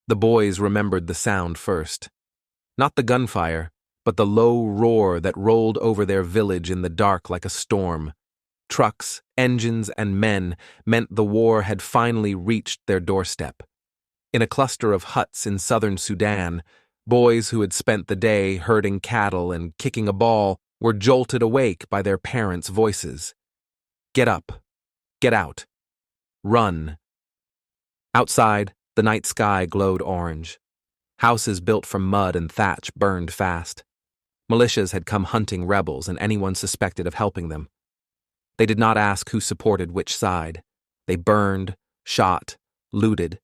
The boys remembered the sound first. Not the gunfire, but the low roar that rolled over their village in the dark like a storm. Trucks, engines, and men meant the war had finally reached their doorstep. In a cluster of huts in southern Sudan, boys who had spent the day herding cattle and kicking a ball were jolted awake by their parents' voices. Get up. Get out. Run. Outside, the night sky glowed orange. Houses built from mud and thatch burned fast. Militias had come hunting rebels and anyone suspected of helping them. They did not ask who supported which side. They burned, shot, looted.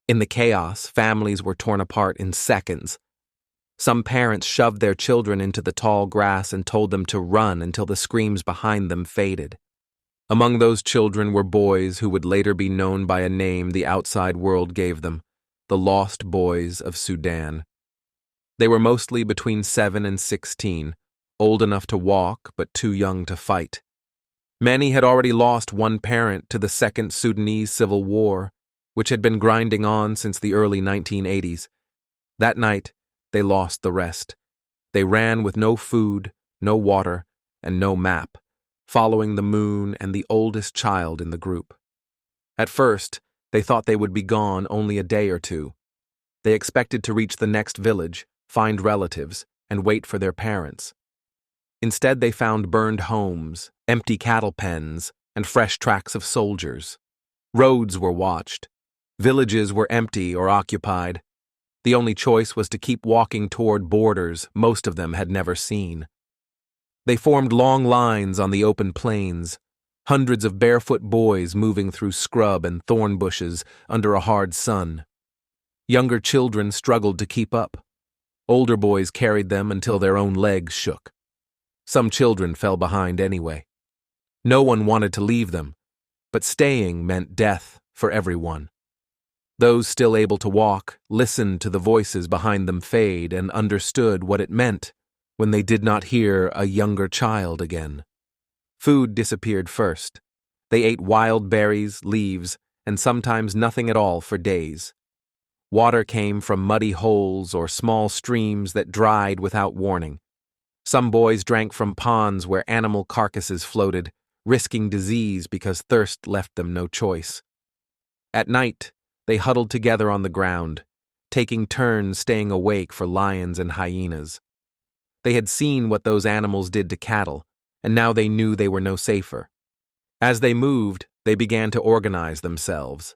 In the chaos, families were torn apart in seconds. Some parents shoved their children into the tall grass and told them to run until the screams behind them faded. Among those children were boys who would later be known by a name the outside world gave them, the Lost Boys of Sudan. They were mostly between 7 and 16, old enough to walk but too young to fight. Many had already lost one parent to the Second Sudanese Civil War, which had been grinding on since the early 1980s. That night, they lost the rest. They ran with no food, no water, and no map, following the moon and the oldest child in the group. At first, they thought they would be gone only a day or two. They expected to reach the next village, find relatives, and wait for their parents. Instead, they found burned homes, empty cattle pens, and fresh tracks of soldiers. Roads were watched. Villages were empty or occupied. The only choice was to keep walking toward borders most of them had never seen. They formed long lines on the open plains, hundreds of barefoot boys moving through scrub and thorn bushes under a hard sun. Younger children struggled to keep up. Older boys carried them until their own legs shook. Some children fell behind anyway. No one wanted to leave them, but staying meant death for everyone. Those still able to walk listened to the voices behind them fade and understood what it meant when they did not hear a younger child again. Food disappeared first. They ate wild berries, leaves, and sometimes nothing at all for days. Water came from muddy holes or small streams that dried without warning. Some boys drank from ponds where animal carcasses floated, risking disease because thirst left them no choice. At night, they huddled together on the ground, taking turns staying awake for lions and hyenas. They had seen what those animals did to cattle, and now they knew they were no safer. As they moved, they began to organize themselves.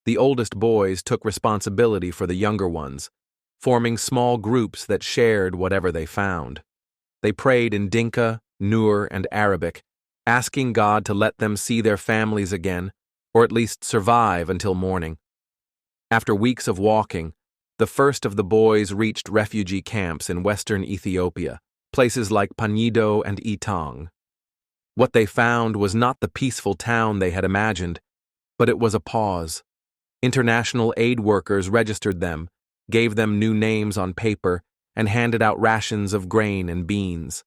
The oldest boys took responsibility for the younger ones, forming small groups that shared whatever they found. They prayed in Dinka, Nur, and Arabic, asking God to let them see their families again, or at least survive until morning. After weeks of walking, the first of the boys reached refugee camps in western Ethiopia, places like Panido and Etang. What they found was not the peaceful town they had imagined, but it was a pause. International aid workers registered them, gave them new names on paper, and handed out rations of grain and beans.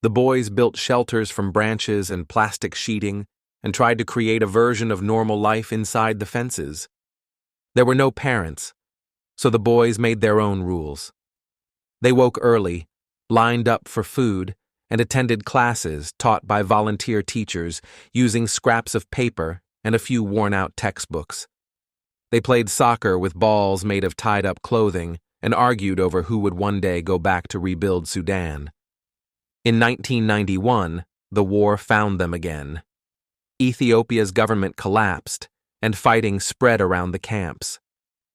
The boys built shelters from branches and plastic sheeting and tried to create a version of normal life inside the fences. There were no parents, so the boys made their own rules. They woke early, lined up for food, and attended classes taught by volunteer teachers using scraps of paper and a few worn-out textbooks. They played soccer with balls made of tied-up clothing and argued over who would one day go back to rebuild Sudan. In 1991, the war found them again. Ethiopia's government collapsed, and fighting spread around the camps.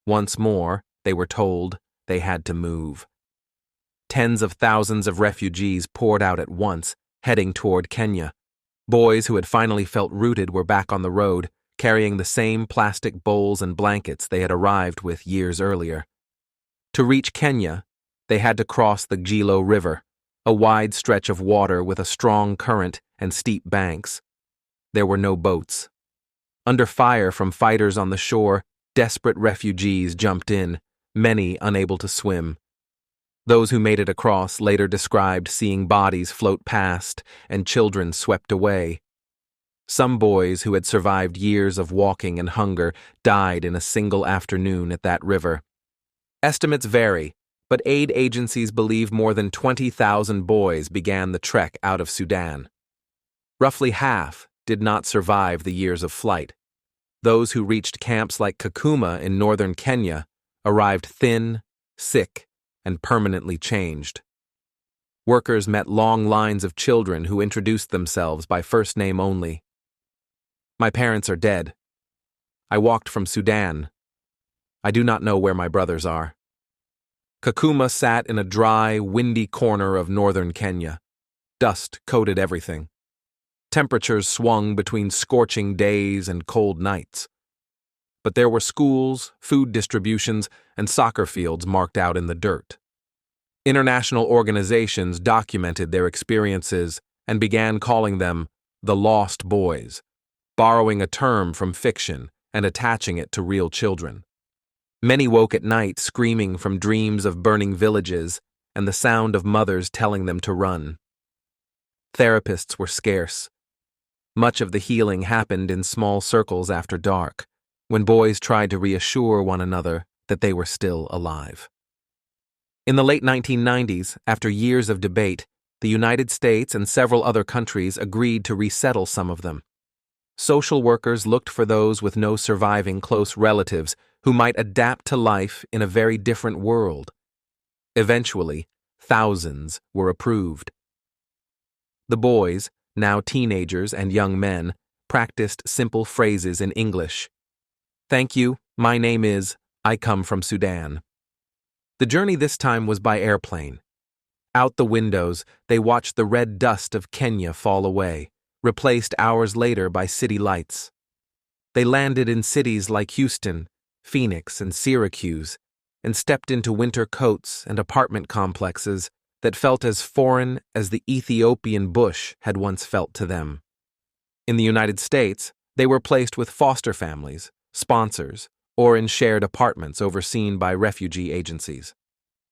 Once more, they were told they had to move. Tens of thousands of refugees poured out at once, heading toward Kenya. Boys who had finally felt rooted were back on the road, carrying the same plastic bowls and blankets they had arrived with years earlier. To reach Kenya, they had to cross the Gilo River, a wide stretch of water with a strong current and steep banks. There were no boats. Under fire from fighters on the shore, desperate refugees jumped in, many unable to swim. Those who made it across later described seeing bodies float past and children swept away. Some boys who had survived years of walking and hunger died in a single afternoon at that river, Estimates vary, but aid agencies believe more than 20,000 boys began the trek out of Sudan. Roughly half did not survive the years of flight. Those who reached camps like Kakuma in northern Kenya arrived thin, sick, and permanently changed. Workers met long lines of children who introduced themselves by first name only. My parents are dead. I walked from Sudan. I do not know where my brothers are. Kakuma sat in a dry, windy corner of northern Kenya. Dust coated everything. Temperatures swung between scorching days and cold nights. But there were schools, food distributions, and soccer fields marked out in the dirt. International organizations documented their experiences and began calling them the Lost Boys, borrowing a term from fiction and attaching it to real children. Many woke at night screaming from dreams of burning villages and the sound of mothers telling them to run. Therapists were scarce. Much of the healing happened in small circles after dark, when boys tried to reassure one another that they were still alive. In the late 1990s, after years of debate, the United States and several other countries agreed to resettle some of them. Social workers looked for those with no surviving close relatives who might adapt to life in a very different world. Eventually, thousands were approved. The boys, now teenagers and young men, practiced simple phrases in English. "Thank you, my name is, I come from Sudan." The journey this time was by airplane. Out the windows, they watched the red dust of Kenya fall away, replaced hours later by city lights. They landed in cities like Houston, Phoenix, and Syracuse, and stepped into winter coats and apartment complexes that felt as foreign as the Ethiopian bush had once felt to them. In the United States, they were placed with foster families, sponsors, or in shared apartments overseen by refugee agencies.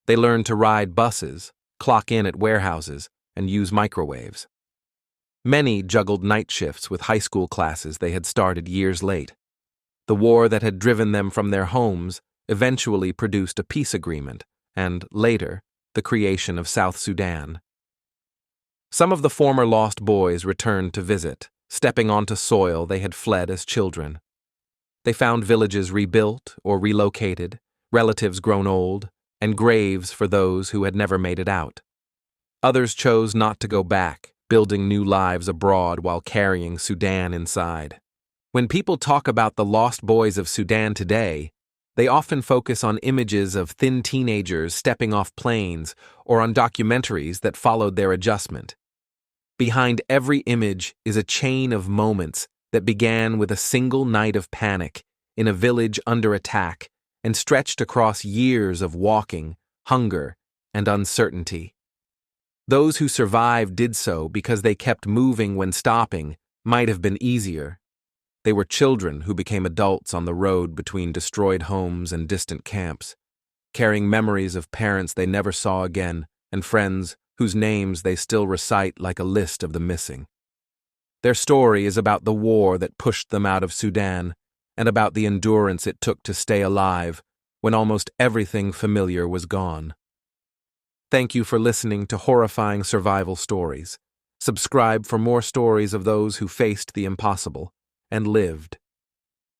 They learned to ride buses, clock in at warehouses, and use microwaves. Many juggled night shifts with high school classes they had started years late. The war that had driven them from their homes eventually produced a peace agreement, and, later, the creation of South Sudan. Some of the former lost boys returned to visit, stepping onto soil they had fled as children. They found villages rebuilt or relocated, relatives grown old, and graves for those who had never made it out. Others chose not to go back, building new lives abroad while carrying Sudan inside. When people talk about the Lost Boys of Sudan today, they often focus on images of thin teenagers stepping off planes or on documentaries that followed their adjustment. Behind every image is a chain of moments that began with a single night of panic in a village under attack and stretched across years of walking, hunger, and uncertainty. Those who survived did so because they kept moving when stopping might have been easier. They were children who became adults on the road between destroyed homes and distant camps, carrying memories of parents they never saw again and friends whose names they still recite like a list of the missing. Their story is about the war that pushed them out of Sudan and about the endurance it took to stay alive when almost everything familiar was gone. Thank you for listening to Horrifying Survival Stories. Subscribe for more stories of those who faced the impossible and lived.